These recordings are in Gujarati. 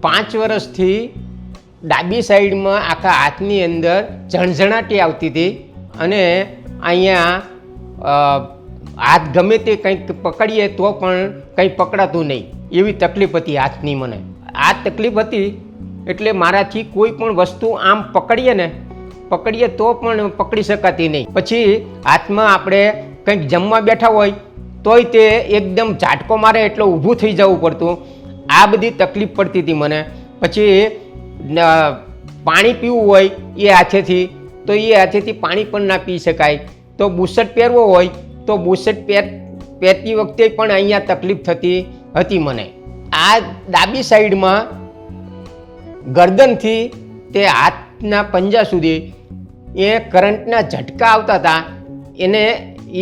5 વર્ષથી ડાબી સાઈડમાં આખા હાથની અંદર ઝણઝણાટી આવતી હતી અને અહીંયા હાથ ગમે તે કંઈક પકડીએ તો પણ કંઈ પકડાતું નહીં એવી તકલીફ હતી હાથની. મને આ તકલીફ હતી એટલે મારાથી કોઈ પણ વસ્તુ આમ પકડીએ તો પણ પકડી શકાતી નહીં. પછી હાથમાં આપણે કંઈક જમવા બેઠા હોય તોય તે એકદમ ઝાટકો મારે એટલે ઊભું થઈ જવું પડતું. આ બધી તકલીફ પડતી હતી મને. પછી પાણી પીવું હોય એ હાથેથી તો એ હાથેથી પાણી પણ ના પી શકાય. તો બુશર્ટ પહેરવો હોય તો બુશર્ટ પહેરતી વખતે પણ અહીંયા તકલીફ થતી હતી મને. આ ડાબી સાઈડમાં ગરદનથી તે હાથના પંજા સુધી એ કરંટના ઝટકા આવતા હતા. એને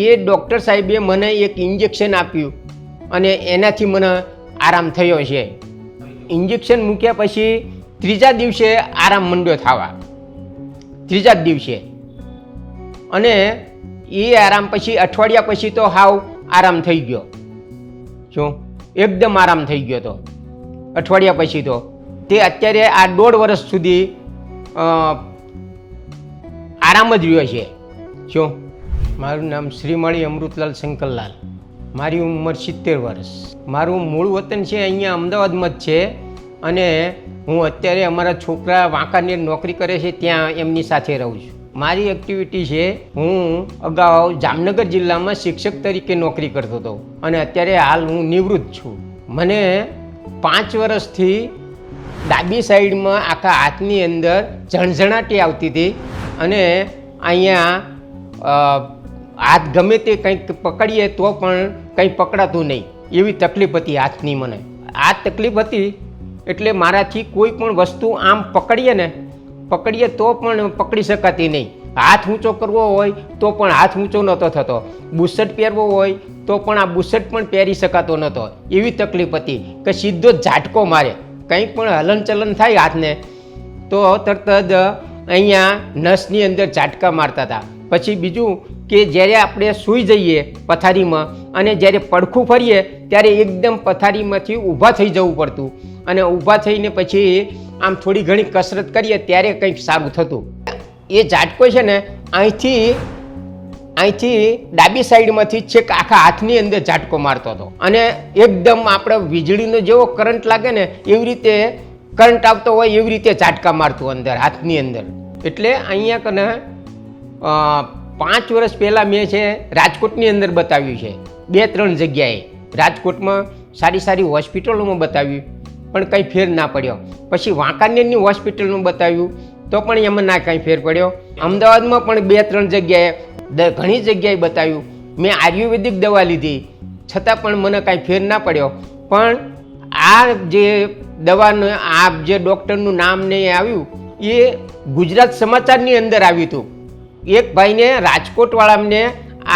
એ ડૉક્ટર સાહેબે મને એક ઇન્જેક્શન આપ્યું અને એનાથી મને આરામ થયો છે. ઇન્જેક્શન મૂક્યા પછી 3જા દિવસે આરામ મંડ્યો થવા, 3જા જ દિવસે. અને એ આરામ પછી અઠવાડિયા પછી તો હાવ આરામ થઈ ગયો. શું એકદમ આરામ થઈ ગયો તો અઠવાડિયા પછી તો. તે અત્યારે આ 1.5 વર્ષ સુધી આરામ જ રહ્યો છે. શું મારું નામ શ્રીમાળી અમૃતલાલ શંકરલાલ. મારી ઉંમર 70 વર્ષ. મારું મૂળ વતન છે અહીંયા અમદાવાદમાં જ છે અને હું અત્યારે અમારા છોકરા વાંકાનેર નોકરી કરે છે ત્યાં એમની સાથે રહું છું. મારી એક્ટિવિટી છે, હું અગાઉ જામનગર જિલ્લામાં શિક્ષક તરીકે નોકરી કરતો હતો અને અત્યારે હાલ હું નિવૃત્ત છું. મને 5 વર્ષથી ડાબી સાઈડમાં આખા હાથની અંદર ઝણઝણાટી આવતી હતી અને અહીંયા હાથ ગમે તે કંઈક પકડીએ તો પણ કંઈ પકડાતું નહીં એવી તકલીફ હતી હાથની મને. આ તકલીફ હતી એટલે મારાથી કોઈ પણ વસ્તુ આમ પકડીએ તો પણ પકડી શકાતી નહીં. હાથ ઊંચો કરવો હોય તો પણ હાથ ઊંચો નહોતો થતો. બુશર્ટ પહેરવો હોય તો પણ આ બુશર્ટ પણ પહેરી શકાતો નહોતો. એવી તકલીફ હતી કે સીધો ઝાટકો મારે, કંઈ પણ હલનચલન થાય હાથને તો તરત જ અહીંયા નસની અંદર ઝાટકા મારતા હતા. પછી બીજું કે જ્યારે આપણે સૂઈ જઈએ પથારીમાં અને જ્યારે પડખું ફરીએ ત્યારે એકદમ પથારીમાંથી ઊભા થઈ જવું પડતું અને ઊભા થઈને પછી આમ થોડી ઘણી કસરત કરીએ ત્યારે કંઈક સારું થતું. એ ઝાટકો છે ને અહીંથી ડાબી સાઈડમાંથી છેક આખા હાથની અંદર ઝાટકો મારતો હતો અને એકદમ આપણે વીજળીનો જેવો કરંટ લાગે ને એવી રીતે કરંટ આવતો હોય એવી રીતે ઝાટકા મારતું અંદર હાથની અંદર. એટલે અહીંયા કને 5 વર્ષ પહેલાં મેં છે રાજકોટની અંદર બતાવ્યું છે 2-3 જગ્યાએ. રાજકોટમાં સારી હોસ્પિટલોમાં બતાવ્યું પણ કંઈ ફેર ના પડ્યો. પછી વાંકાનેરની હોસ્પિટલમાં બતાવ્યું તો પણ એમાં ના કંઈ ફેર પડ્યો. અમદાવાદમાં પણ 2-3 જગ્યાએ ઘણી જગ્યાએ બતાવ્યું. મેં આયુર્વેદિક દવા લીધી છતાં પણ મને કાંઈ ફેર ના પડ્યો. પણ આ જે દવાનું આ જે ડૉક્ટરનું નામ ને એ આવ્યું એ ગુજરાત સમાચારની અંદર આવ્યું હતું. એક ભાઈને રાજકોટવાળાને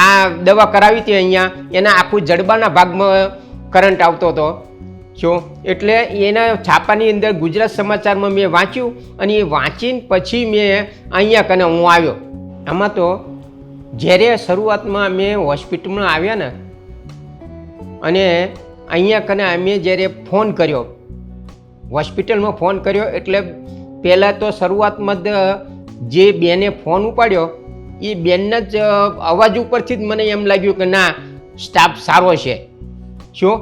આ દવા કરાવી હતી અહીંયા, એના આખું જડબાના ભાગમાં કરંટ આવતો હતો. શું એટલે એના છાપાની અંદર ગુજરાત સમાચારમાં મેં વાંચ્યું અને એ વાંચીને પછી મેં અહીંયા કને હું આવ્યો. આમાં તો જ્યારે શરૂઆતમાં અમે હોસ્પિટલમાં આવ્યા ને અને અહીંયા કને અમે જ્યારે ફોન કર્યો, હોસ્પિટલમાં ફોન કર્યો એટલે પહેલાં તો શરૂઆતમાં જે બેને ફોન ઉપાડ્યો એ બેનના જ અવાજ ઉપરથી જ મને એમ લાગ્યું કે ના સ્ટાફ સારો છે. શું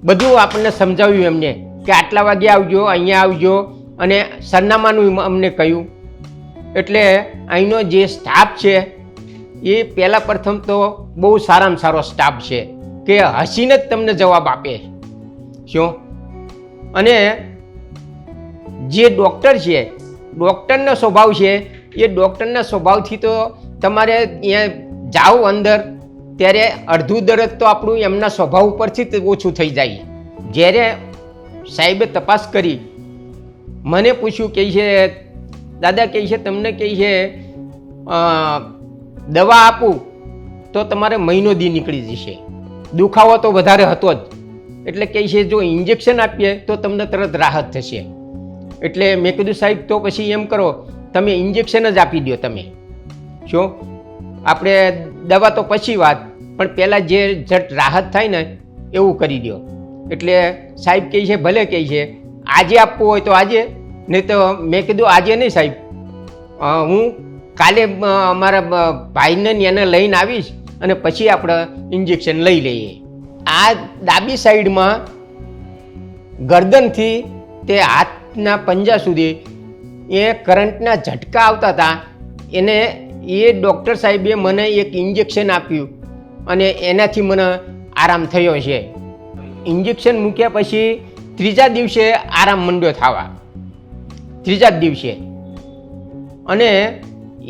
બધું આપણને સમજાવ્યું એમને કે આટલા વાગે આવજો, અહીંયા આવજો અને સરનામાનું અમને કહ્યું. એટલે અહીંનો જે સ્ટાફ છે એ પહેલાં પ્રથમ તો બહુ સારામાં સારો સ્ટાફ છે કે હસીને જ તમને જવાબ આપે. શું અને જે ડૉક્ટર છે, ડૉક્ટરનો સ્વભાવ છે એ ડૉક્ટરના સ્વભાવથી તો તમારે ત્યાં જાઓ અંદર ત્યારે અડધું દરદ તો આપણું એમના સ્વભાવ ઉપરથી જ ઓછું થઈ જાય. જ્યારે સાહેબે તપાસ કરી મને પૂછ્યું કે છે દાદા કહે છે તમને કહે છે દવા આપું તો તમારે મહિનો દી નીકળી જશે, દુખાવો તો વધારે હતો જ. એટલે કહે છે જો ઇન્જેક્શન આપીએ તો તમને તરત રાહત થશે. એટલે મેં કીધું સાહેબ તો પછી એમ કરો તમે ઇન્જેક્શન જ આપી દો. તમે શું આપણે દવા તો પછી વાત, પણ પહેલાં જે ઝટ રાહત થાય ને એવું કરી દો. એટલે સાહેબ કહે છે ભલે કહે છે આજે આપવું હોય તો આજે, નહીં તો મેં કીધું આજે નહીં સાહેબ, હું કાલે અમારા ભાઈને એને લઈને આવીશ અને પછી આપણે ઇન્જેક્શન લઈ લઈએ. આ ડાબી સાઈડમાં ગરદનથી તે હાથના પંજા સુધી એ કરંટના ઝટકા આવતા હતા. એને એ ડૉક્ટર સાહેબે મને એક ઇન્જેક્શન આપ્યું અને એનાથી મને આરામ થયો છે. ઇન્જેક્શન મૂક્યા પછી ત્રીજા દિવસે આરામ મંડ્યો થવા, ત્રીજા જ દિવસે. અને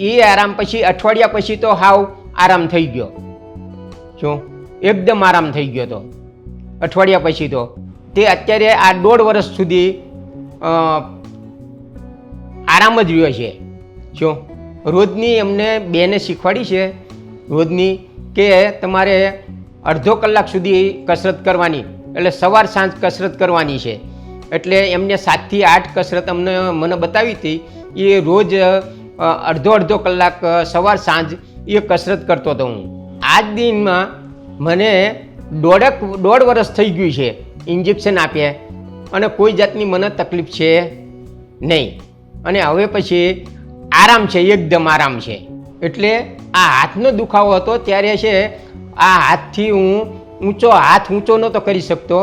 એ આરામ પછી અઠવાડિયા પછી તો હાવ આરામ થઈ ગયો. શું એકદમ આરામ થઈ ગયો તો અઠવાડિયા પછી તો. તે અત્યારે આ 1.5 વર્ષ સુધી આરામ જ રહ્યો છે. શું રોજની એમને બેને શીખવાડી છે રોજની કે તમારે અડધો કલાક સુધી કસરત કરવાની, એટલે સવાર સાંજ કસરત કરવાની છે. એટલે એમને 7 થી 8 કસરત મને બતાવી હતી. એ રોજ અડધો કલાક સવાર સાંજ એ કસરત કરતો હતો હું. આ જ દિનમાં મને 1.5 વર્ષ થઈ ગયું છે ઇન્જેક્શન આપ્યા અને કોઈ જાતની મને તકલીફ છે નહીં. અને હવે પછી આરામ છે, એકદમ આરામ છે. એટલે આ હાથનો દુખાવો હતો ત્યારે છે આ હાથથી હું હાથ ઊંચો નહોતો કરી શકતો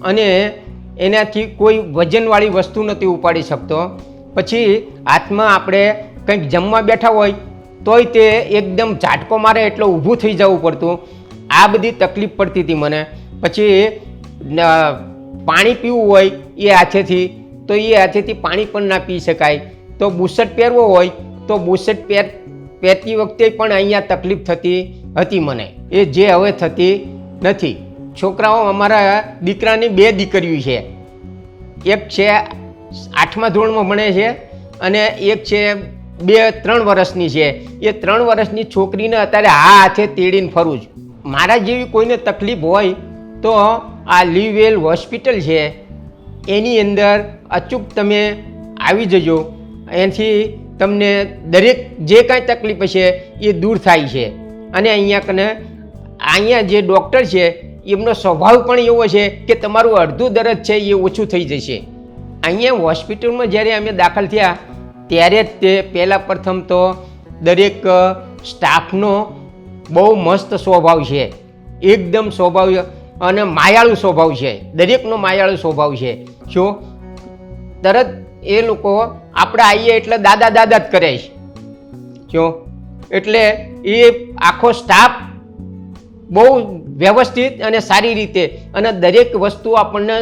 અને એનાથી કોઈ વજનવાળી વસ્તુ નહોતી ઉપાડી શકતો. પછી હાથમાં આપણે કંઈક જમવા બેઠા હોય તોય તે એકદમ ઝાટકો મારે એટલે ઊભું થઈ જવું પડતું. આ બધી તકલીફ પડતી હતી મને. પછી પાણી પીવું હોય એ હાથેથી તો એ હાથેથી પાણી પણ ના પી શકાય. તો બુશર્ટ પહેરવો હોય તો બુશર્ટ પહેરતી વખતે પણ અહીંયા તકલીફ થતી હતી મને, એ જે હવે થતી નથી. છોકરાઓ, અમારા દીકરાની 2 દીકરીઓ છે. એક છે 8મા ધોરણમાં ભણે છે અને એક છે 2-3 વર્ષની છે. એ 3 વર્ષની છોકરીને અત્યારે હાથે તેડીને ફરું છું. મારા જેવી કોઈને તકલીફ હોય તો આ લીવેલ હોસ્પિટલ છે એની અંદર અચૂક તમે આવી જજો. એનાથી તમને દરેક જે કાંઈ તકલીફ હશે એ દૂર થાય છે. અને અહીંયા જે ડૉક્ટર છે એમનો સ્વભાવ પણ એવો છે કે તમારું અડધું દર્દ છે એ ઓછું થઈ જશે. અહીંયા હોસ્પિટલમાં જ્યારે અમે દાખલ થયા ત્યારે જ તે પહેલાં પ્રથમ તો દરેક સ્ટાફનો બહુ મસ્ત સ્વભાવ છે, એકદમ સ્વભાવ અને માયાળુ સ્વભાવ છે. દરેકનો માયાળુ સ્વભાવ છે. શું તરત એ લોકો આપણે આવીએ એટલે દાદા દાદા જ કરે છે. શું એટલે એ આખો સ્ટાફ બહુ વ્યવસ્થિત અને સારી રીતે, અને દરેક વસ્તુ આપણને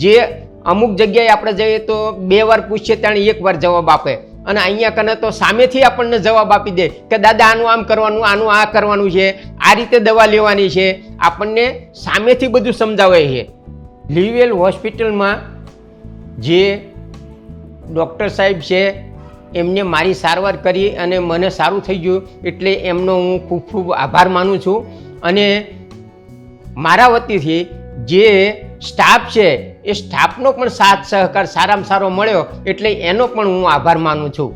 જે અમુક જગ્યાએ આપણે જઈએ તો 2 વાર પૂછીએ ત્યાં 1 વાર જવાબ આપે. અને અહીંયા કને તો સામેથી આપણને જવાબ આપી દે કે દાદા આનું આમ કરવાનું, આનું આ કરવાનું છે, આ રીતે દવા લેવાની છે. આપણને સામેથી બધું સમજાવે છે. લીવેલ હોસ્પિટલમાં જે ડૉક્ટર સાહેબ છે એમને મારી સારવાર કરી અને મને સારું થઈ ગયું, એટલે એમનો હું ખૂબ ખૂબ આભાર માનું છું. અને મારા વતીથી જે સ્ટાફ છે એ સ્ટાફનો પણ સાથ સહકાર સારામાં સારો મળ્યો, એટલે એનો પણ હું આભાર માનું છું.